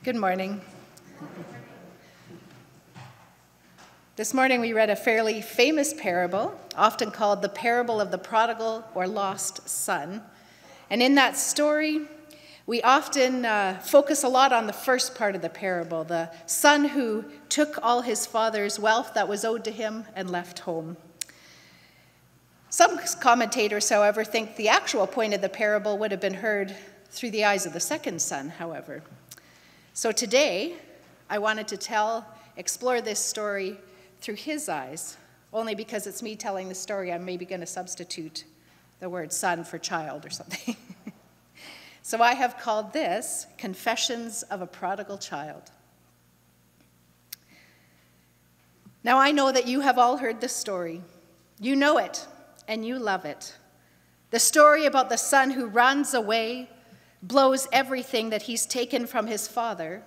Good morning. This morning we read a fairly famous parable, often called the parable of the prodigal or lost son. And in that story, we often focus a lot on the first part of the parable, the son who took all his father's wealth that was owed to him and left home. Some commentators, however, think the actual point of the parable would have been heard through the eyes of the second son, however. So today, I wanted to explore this story through his eyes, only because it's me telling the story, I'm maybe going to substitute the word son for child or something. So I have called this Confessions of a Prodigal Child. Now I know that you have all heard this story. You know it, and you love it. The story about the son who runs away, blows everything that he's taken from his father,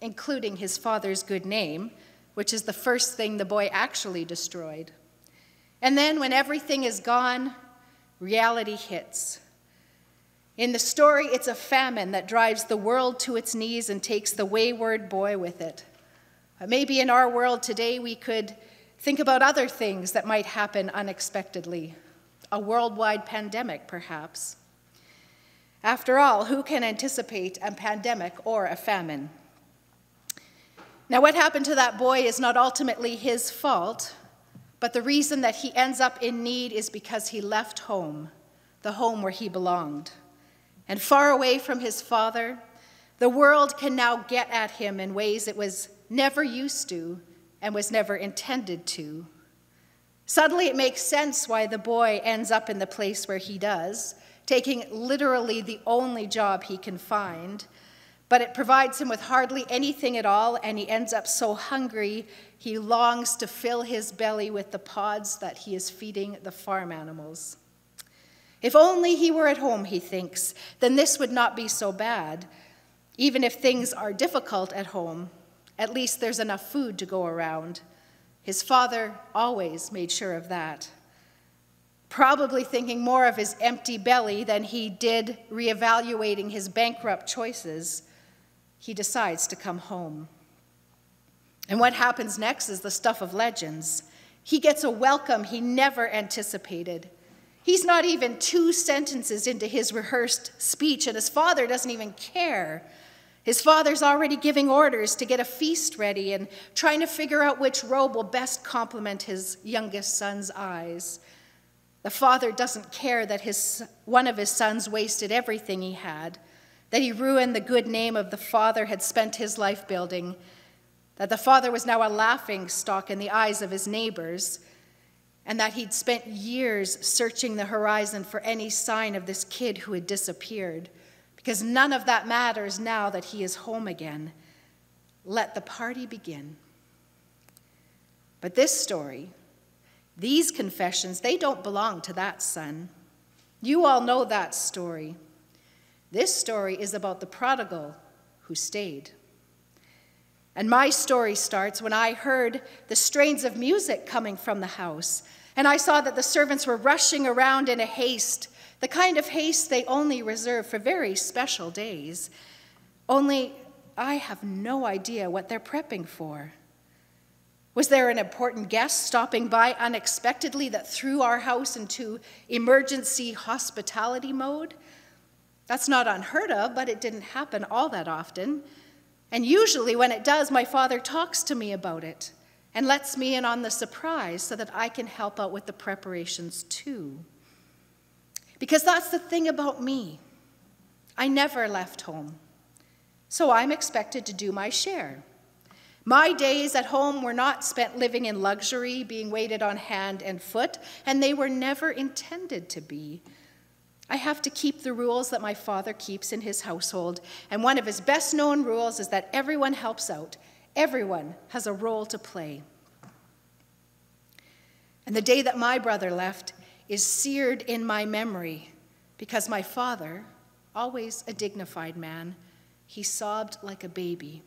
including his father's good name, which is the first thing the boy actually destroyed. And then when everything is gone, reality hits. In the story, it's a famine that drives the world to its knees and takes the wayward boy with it. Maybe in our world today, we could think about other things that might happen unexpectedly. A worldwide pandemic, perhaps. After all, who can anticipate a pandemic or a famine? Now, what happened to that boy is not ultimately his fault, but the reason that he ends up in need is because he left home, the home where he belonged. And far away from his father, the world can now get at him in ways it was never used to and was never intended to. Suddenly, it makes sense why the boy ends up in the place where he does, taking literally the only job he can find, but it provides him with hardly anything at all, and he ends up so hungry, he longs to fill his belly with the pods that he is feeding the farm animals. If only he were at home, he thinks, then this would not be so bad. Even if things are difficult at home, at least there's enough food to go around. His father always made sure of that. Probably thinking more of his empty belly than he did reevaluating his bankrupt choices, he decides to come home. And what happens next is the stuff of legends. He gets a welcome he never anticipated. He's not even 2 sentences into his rehearsed speech, and his father doesn't even care. His father's already giving orders to get a feast ready and trying to figure out which robe will best complement his youngest son's eyes. The father doesn't care that one of his sons wasted everything he had, that he ruined the good name of the father had spent his life building, that the father was now a laughingstock in the eyes of his neighbors, and that he'd spent years searching the horizon for any sign of this kid who had disappeared, because none of that matters now that he is home again. Let the party begin. But this story, these confessions, they don't belong to that son. You all know that story. This story is about the prodigal who stayed. And my story starts when I heard the strains of music coming from the house, and I saw that the servants were rushing around in a haste, the kind of haste they only reserve for very special days. Only I have no idea what they're prepping for. Was there an important guest stopping by unexpectedly that threw our house into emergency hospitality mode? That's not unheard of, but it didn't happen all that often. And usually when it does, my father talks to me about it and lets me in on the surprise so that I can help out with the preparations too. Because that's the thing about me. I never left home. So I'm expected to do my share. My days at home were not spent living in luxury, being waited on hand and foot, and they were never intended to be. I have to keep the rules that my father keeps in his household, and one of his best-known rules is that everyone helps out. Everyone has a role to play. And the day that my brother left is seared in my memory because my father, always a dignified man, he sobbed like a baby.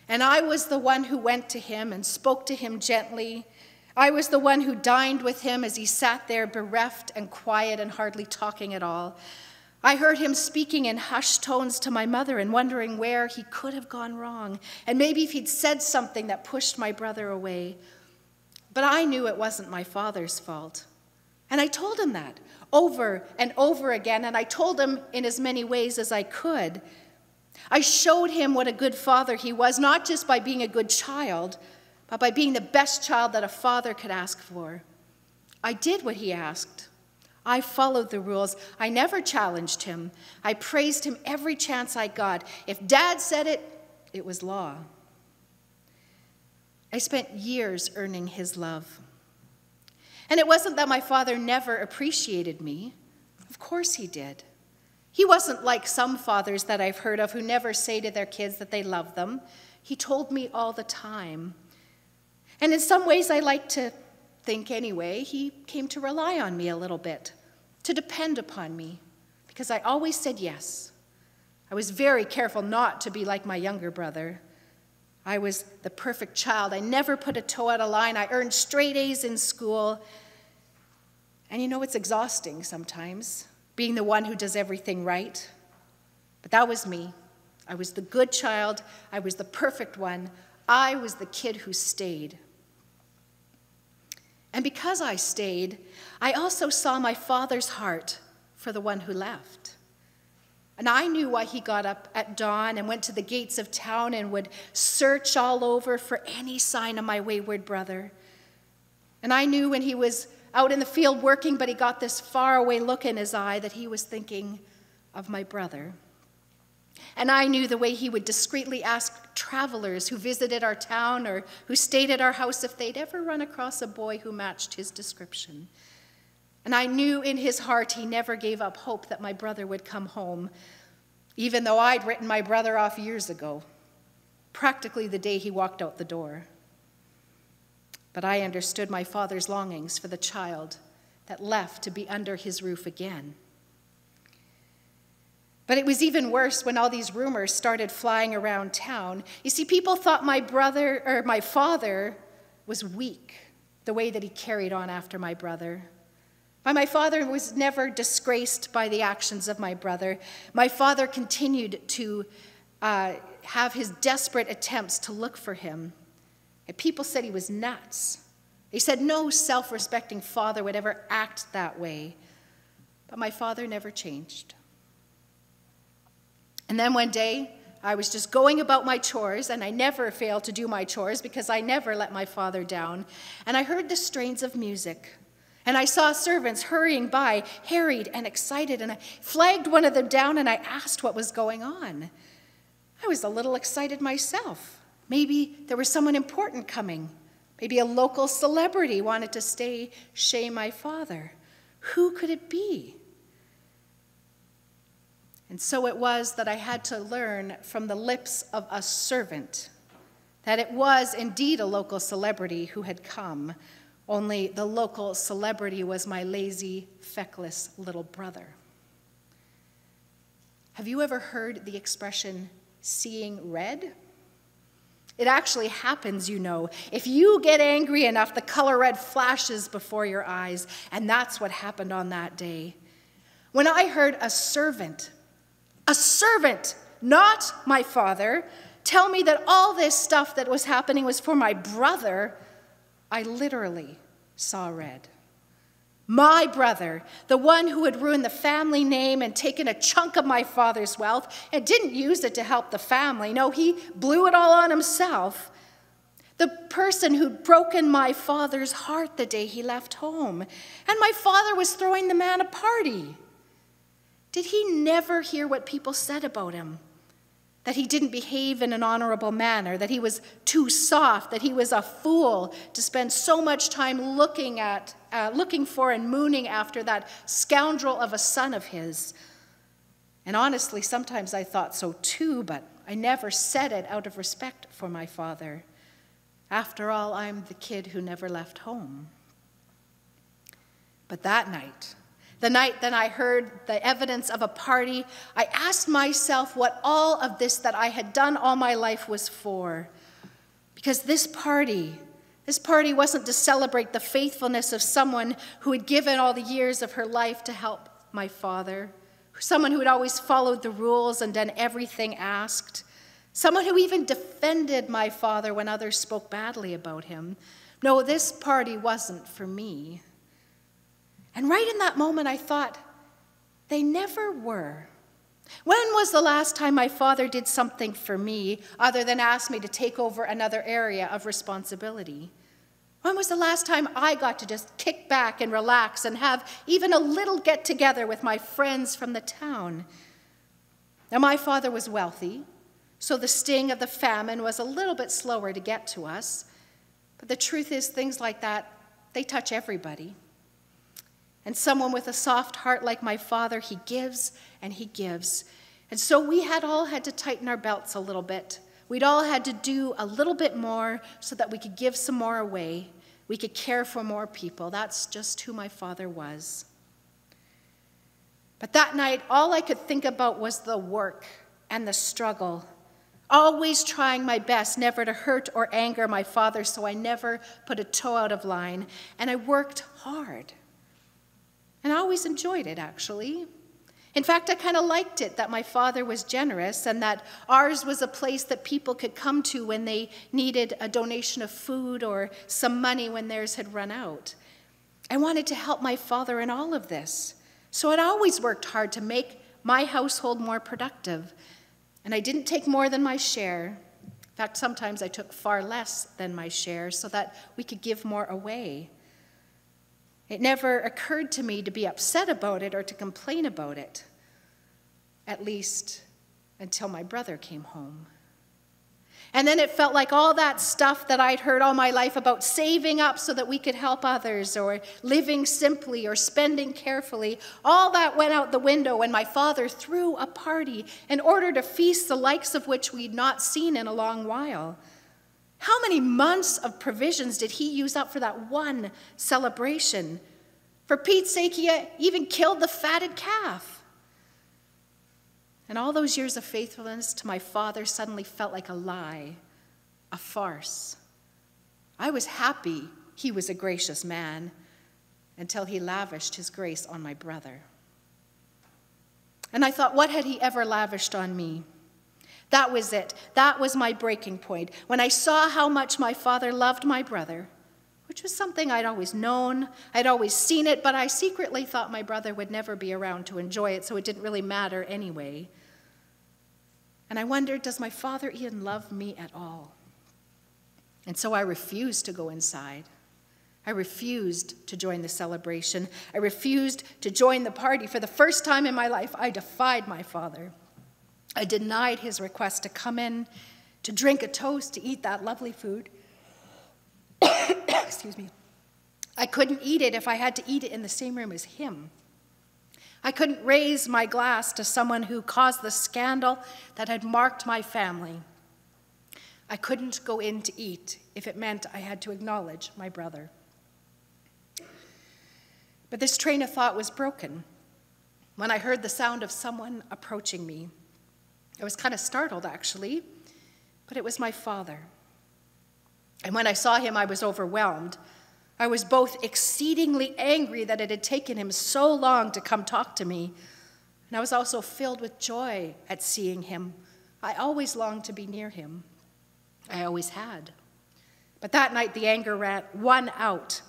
And I was the one who went to him and spoke to him gently. I was the one who dined with him as he sat there bereft and quiet and hardly talking at all. I heard him speaking in hushed tones to my mother and wondering where he could have gone wrong, and maybe if he'd said something that pushed my brother away. But I knew it wasn't my father's fault. And I told him that over and over again, and I told him in as many ways as I could. I showed him what a good father he was, not just by being a good child, but by being the best child that a father could ask for. I did what he asked. I followed the rules. I never challenged him. I praised him every chance I got. If Dad said it, it was law. I spent years earning his love. And it wasn't that my father never appreciated me. Of course he did. He wasn't like some fathers that I've heard of who never say to their kids that they love them. He told me all the time. And in some ways, I like to think anyway, he came to rely on me a little bit, to depend upon me, because I always said yes. I was very careful not to be like my younger brother. I was the perfect child. I never put a toe out of line. I earned straight A's in school. And you know, it's exhausting sometimes, being the one who does everything right. But that was me. I was the good child. I was the perfect one. I was the kid who stayed. And because I stayed, I also saw my father's heart for the one who left. And I knew why he got up at dawn and went to the gates of town and would search all over for any sign of my wayward brother. And I knew when he was out in the field working, but he got this faraway look in his eye, that he was thinking of my brother. And I knew the way he would discreetly ask travelers who visited our town or who stayed at our house if they'd ever run across a boy who matched his description. And I knew in his heart he never gave up hope that my brother would come home, even though I'd written my brother off years ago, practically the day he walked out the door. But I understood my father's longings for the child that left to be under his roof again. But it was even worse when all these rumors started flying around town. You see, people thought my father was weak, the way that he carried on after my brother. But my father was never disgraced by the actions of my brother. My father continued to have his desperate attempts to look for him. And people said he was nuts. They said no self-respecting father would ever act that way. But my father never changed. And then one day, I was just going about my chores, and I never failed to do my chores because I never let my father down. And I heard the strains of music. And I saw servants hurrying by, harried and excited, and I flagged one of them down and I asked what was going on. I was a little excited myself. Maybe there was someone important coming. Maybe a local celebrity wanted to stay shame my father. Who could it be? And so it was that I had to learn from the lips of a servant that it was indeed a local celebrity who had come. Only the local celebrity was my lazy, feckless little brother. Have you ever heard the expression, seeing red? It actually happens, you know. If you get angry enough, the color red flashes before your eyes, and that's what happened on that day. When I heard a servant, not my father, tell me that all this stuff that was happening was for my brother, I literally saw red. My brother, the one who had ruined the family name and taken a chunk of my father's wealth and didn't use it to help the family. No, he blew it all on himself. The person who'd broken my father's heart the day he left home. And my father was throwing the man a party. Did he never hear what people said about him? That he didn't behave in an honorable manner, that he was too soft, that he was a fool to spend so much time looking for and mooning after that scoundrel of a son of his. And honestly, sometimes I thought so too, but I never said it out of respect for my father. After all, I'm the kid who never left home. But that night, the night that I heard the evidence of a party, I asked myself what all of this that I had done all my life was for. Because this party wasn't to celebrate the faithfulness of someone who had given all the years of her life to help my father, someone who had always followed the rules and done everything asked, someone who even defended my father when others spoke badly about him. No, this party wasn't for me. And right in that moment, I thought, they never were. When was the last time my father did something for me other than ask me to take over another area of responsibility? When was the last time I got to just kick back and relax and have even a little get-together with my friends from the town? Now, my father was wealthy, so the sting of the famine was a little bit slower to get to us. But the truth is, things like that, they touch everybody. And someone with a soft heart like my father, he gives and he gives. And so we had all had to tighten our belts a little bit. We'd all had to do a little bit more so that we could give some more away. We could care for more people. That's just who my father was. But that night, all I could think about was the work and the struggle. Always trying my best never to hurt or anger my father, so I never put a toe out of line. And I worked hard. And I always enjoyed it, actually. In fact, I kind of liked it that my father was generous and that ours was a place that people could come to when they needed a donation of food or some money when theirs had run out. I wanted to help my father in all of this. So I'd always worked hard to make my household more productive. And I didn't take more than my share. In fact, sometimes I took far less than my share so that we could give more away. It never occurred to me to be upset about it or to complain about it, at least until my brother came home. And then it felt like all that stuff that I'd heard all my life about saving up so that we could help others or living simply or spending carefully, all that went out the window when my father threw a party and ordered a feast the likes of which we'd not seen in a long while. How many months of provisions did he use up for that one celebration? For Pete's sake, he even killed the fatted calf. And all those years of faithfulness to my father suddenly felt like a lie, a farce. I was happy he was a gracious man until he lavished his grace on my brother. And I thought, what had he ever lavished on me? That was it. That was my breaking point. When I saw how much my father loved my brother, which was something I'd always known, I'd always seen it, but I secretly thought my brother would never be around to enjoy it, so it didn't really matter anyway. And I wondered, does my father even love me at all? And so I refused to go inside. I refused to join the celebration. I refused to join the party. For the first time in my life, I defied my father. I denied his request to come in, to drink a toast, to eat that lovely food. Excuse me. I couldn't eat it if I had to eat it in the same room as him. I couldn't raise my glass to someone who caused the scandal that had marked my family. I couldn't go in to eat if it meant I had to acknowledge my brother. But this train of thought was broken when I heard the sound of someone approaching me. I was kind of startled, actually, but it was my father. And when I saw him, I was overwhelmed. I was both exceedingly angry that it had taken him so long to come talk to me, and I was also filled with joy at seeing him. I always longed to be near him. I always had. But that night, the anger won out.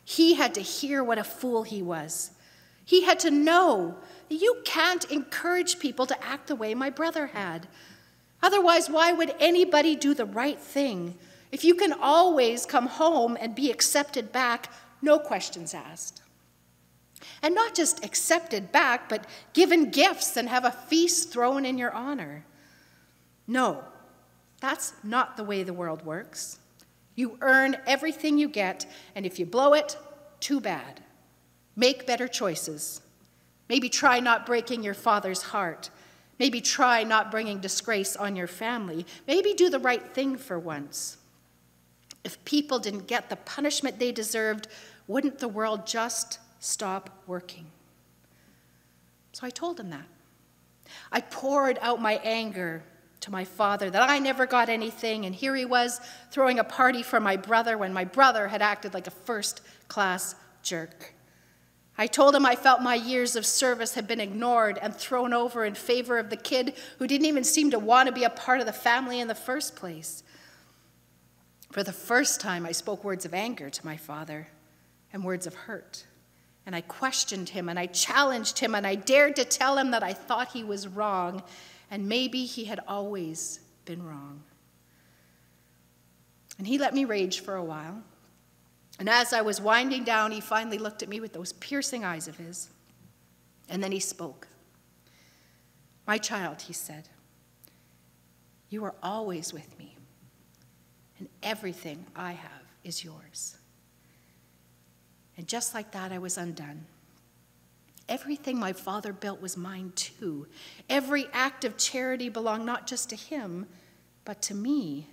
He had to hear what a fool he was. He had to know that you can't encourage people to act the way my brother had. Otherwise, why would anybody do the right thing if you can always come home and be accepted back, no questions asked? And not just accepted back, but given gifts and have a feast thrown in your honor. No, that's not the way the world works. You earn everything you get, and if you blow it, too bad. Make better choices. Maybe try not breaking your father's heart. Maybe try not bringing disgrace on your family. Maybe do the right thing for once. If people didn't get the punishment they deserved, wouldn't the world just stop working? So I told him that. I poured out my anger to my father that I never got anything, and here he was throwing a party for my brother when my brother had acted like a first-class jerk. I told him I felt my years of service had been ignored and thrown over in favor of the kid who didn't even seem to want to be a part of the family in the first place. For the first time, I spoke words of anger to my father and words of hurt. And I questioned him and I challenged him and I dared to tell him that I thought he was wrong and maybe he had always been wrong. And he let me rage for a while. And as I was winding down, he finally looked at me with those piercing eyes of his. And then he spoke. "My child," he said, "you are always with me, and everything I have is yours." And just like that, I was undone. Everything my father built was mine too. Every act of charity belonged not just to him, but to me.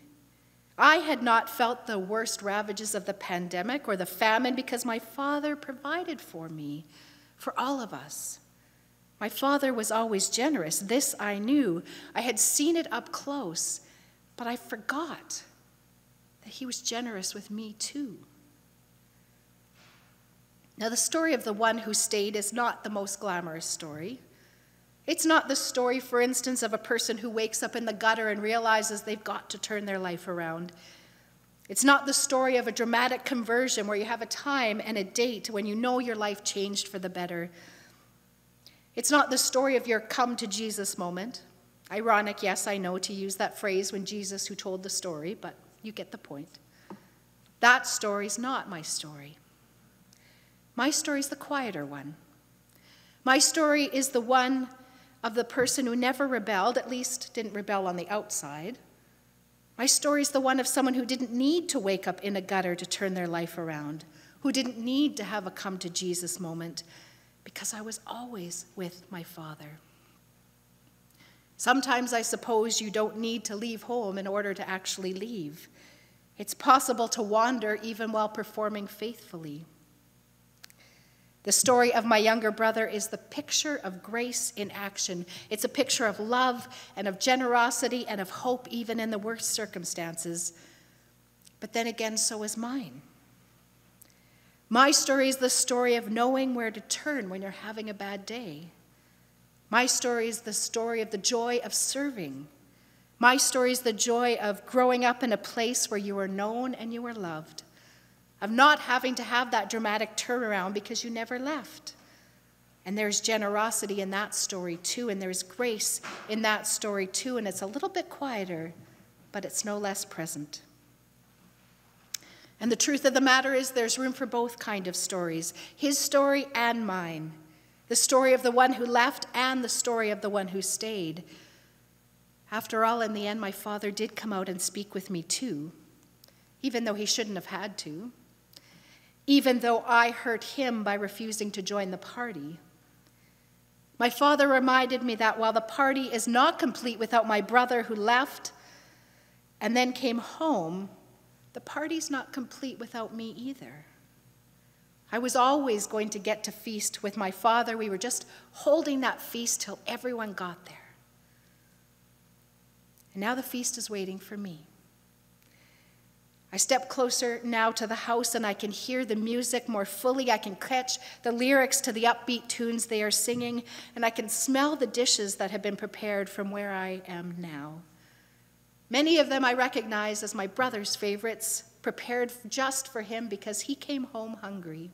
I had not felt the worst ravages of the pandemic or the famine because my father provided for me, for all of us. My father was always generous. This I knew. I had seen it up close, but I forgot that he was generous with me too. Now, the story of the one who stayed is not the most glamorous story. It's not the story, for instance, of a person who wakes up in the gutter and realizes they've got to turn their life around. It's not the story of a dramatic conversion where you have a time and a date when you know your life changed for the better. It's not the story of your come to Jesus moment. Ironic, yes, I know, to use that phrase when Jesus who told the story, but you get the point. That story's not my story. My story's the quieter one. My story is the one of the person who never rebelled, at least didn't rebel on the outside. My story is the one of someone who didn't need to wake up in a gutter to turn their life around, who didn't need to have a come to Jesus moment, because I was always with my Father. Sometimes I suppose you don't need to leave home in order to actually leave. It's possible to wander even while performing faithfully. The story of my younger brother is the picture of grace in action. It's a picture of love and of generosity and of hope even in the worst circumstances. But then again, so is mine. My story is the story of knowing where to turn when you're having a bad day. My story is the story of the joy of serving. My story is the joy of growing up in a place where you are known and you are loved. Of not having to have that dramatic turnaround because you never left. And there's generosity in that story too, and there's grace in that story too, and it's a little bit quieter, but it's no less present. And the truth of the matter is there's room for both kind of stories, his story and mine, the story of the one who left and the story of the one who stayed. After all, in the end, my father did come out and speak with me too, even though he shouldn't have had to. Even though I hurt him by refusing to join the party. My father reminded me that while the party is not complete without my brother who left and then came home, the party's not complete without me either. I was always going to get to feast with my father. We were just holding that feast till everyone got there. And now the feast is waiting for me. I step closer now to the house and I can hear the music more fully. I can catch the lyrics to the upbeat tunes they are singing, and I can smell the dishes that have been prepared from where I am now. Many of them I recognize as my brother's favorites, prepared just for him because he came home hungry.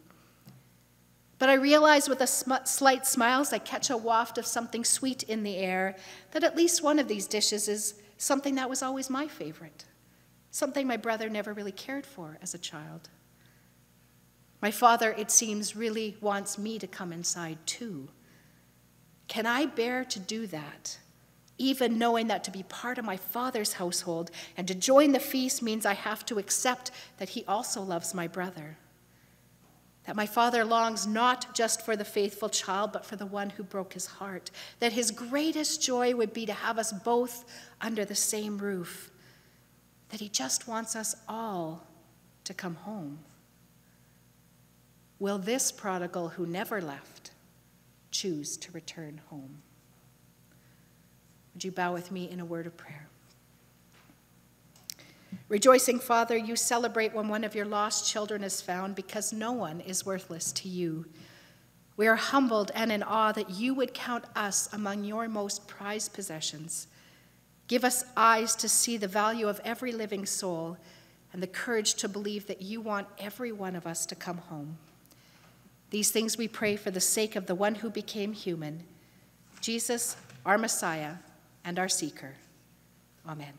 But I realize with a slight smile as I catch a waft of something sweet in the air that at least one of these dishes is something that was always my favorite. Something my brother never really cared for as a child. My father, it seems, really wants me to come inside too. Can I bear to do that, even knowing that to be part of my father's household and to join the feast means I have to accept that he also loves my brother? That my father longs not just for the faithful child, but for the one who broke his heart. That his greatest joy would be to have us both under the same roof. That he just wants us all to come home. Will this prodigal who never left choose to return home? Would you bow with me in a word of prayer? Rejoicing Father, you celebrate when one of your lost children is found because no one is worthless to you. We are humbled and in awe that you would count us among your most prized possessions. Give us eyes to see the value of every living soul and the courage to believe that you want every one of us to come home. These things we pray for the sake of the one who became human, Jesus, our Messiah and our Seeker. Amen.